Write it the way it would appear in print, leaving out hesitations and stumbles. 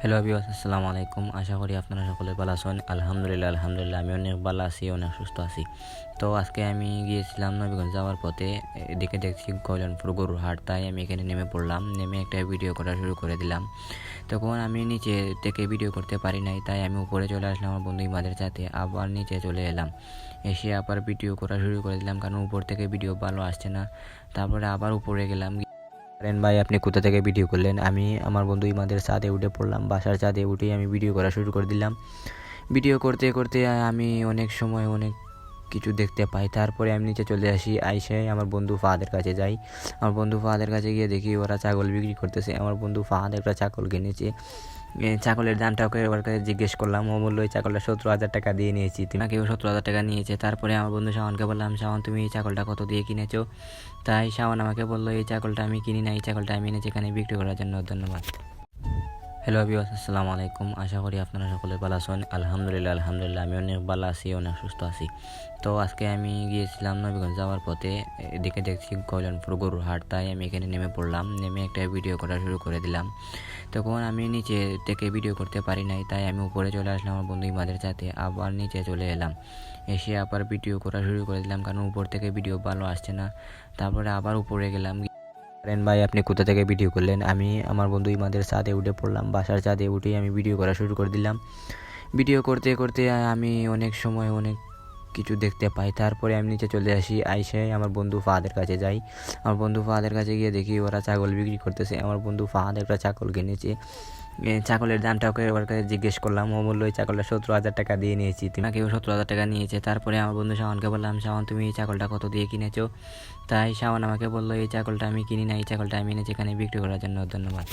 Hello viewers, আসসালামু আলাইকুম। আশা করি আপনারা সকলে ভালো আছেন। আলহামদুলিল্লাহ আমি অনেক ভালো আছি, অনেক সুস্থ আছি। তো আজকে আমি গিয়েছিলাম নবীগঞ্জ যাওয়ার পথে, এদিকে দেখছি কল্যাণপুর গরুর হাট, তাই আমি এখানে নেমে পড়লাম। নেমে একটা ভিডিও করা শুরু করে দিলাম। তখন আমি নিচে থেকে ভিডিও করতে পারি নাই, তাই আমি উপরে চলে আসলাম আমার বন্ধু ইমাদের সাথে। আবার নিচে চলে এলাম, এসে আবার ভিডিও করা শুরু করে দিলাম, কারণ উপর থেকে ভিডিও ভালো আসছে না। তারপরে আবার উপরে গেলাম। ভাই, আপনি কোথা থেকে ভিডিও করলেন? আমি আমার বন্ধু ইমাদের ছাদে উঠে পড়লাম। বাসার ছাদে উঠেই আমি ভিডিও করা শুরু করে দিলাম। ভিডিও করতে করতে আমি অনেক সময় অনেক কিছু দেখতে পাই। তারপরে আমি নিচে চলে আসি, আইসে আমার বন্ধু ফাহাদের কাছে যাই। আমার বন্ধু ফাহাদের কাছে গিয়ে দেখি ওরা ছাগল বিক্রি করতেছে। আমার বন্ধু ফাহাদ একটা ছাগল কিনেছে। ছাগলের দামটা ওর কাছে জিজ্ঞেস করলাম। ও বললো এই ছাগলটা 17,000 টাকা দিয়ে নিয়েছি। তোমাকেও 17,000 টাকা নিয়েছে। তারপরে আমার বন্ধু শাওনকে বললাম, শাওন তুমি এই ছাগলটা কত দিয়ে কিনেছো? তাই শাওন আমাকে বললো এই ছাগলটা আমি কিনি না, এই ছাগলটা আমি এনেছি এখানে বিক্রি করার জন্য। ধন্যবাদ। হ্যালো ভিউয়ার্স, আসসালামু আলাইকুম। আশা করি আপনারা সকলে ভালো আছেন। আলহামদুলিল্লাহ আমি অনেক ভালো আছি, অনেক সুস্থ আছি। তো আজকে আমি গিয়েছিলাম নবীগঞ্জ যাওয়ার পথে, এদিকে দেখছি কল্যাণপুর গরুর হাট, তাই আমি এখানে নেমে পড়লাম। নেমে একটা ভিডিও করা শুরু করে দিলাম। তখন আমি নিচে থেকে ভিডিও করতে পারি নাই, তাই আমি উপরে চলে আসলাম আমার বন্ধু ইমাদের সাথে। আবার নিচে চলে এলাম, এসে আবার ভিডিও করা শুরু করে দিলাম, কারণ উপর থেকে ভিডিও ভালো আসছে না। তারপরে আবার উপরে গেলাম। ভাই, আপনি কোথা থেকে ভিডিও করলেন? আমি আমার বন্ধু ইমাদের ছাদে উঠে পড়লাম। বাসার ছাদে উঠেই আমি ভিডিও করা শুরু করে দিলাম। ভিডিও করতে করতে আমি অনেক সময় অনেক কিছু দেখতে পাই। তারপরে আমি নিচে চলে আসি, আইসে আমার বন্ধু ফাহাদের কাছে যাই। আমার বন্ধু ফাহাদের কাছে গিয়ে দেখি ওরা ছাগল বিক্রি করতেছে। আমার বন্ধু ফাহাদ একটা ছাগল কিনেছে। ছাগলের দামটা ওর কাছে জিজ্ঞেস করলাম। ও বললো এই ছাগলটা 17,000 টাকা দিয়ে নিয়েছি। তোমাকেও 17,000 টাকা নিয়েছে। তারপরে আমার বন্ধু শাওনকে বললাম, শাওন তুমি এই ছাগলটা কত দিয়ে কিনেছো? তাই শাওন আমাকে বললো এই ছাগলটা আমি কিনি না, এই ছাগলটা আমি এনেছি এখানে বিক্রি করার জন্য। ধন্যবাদ।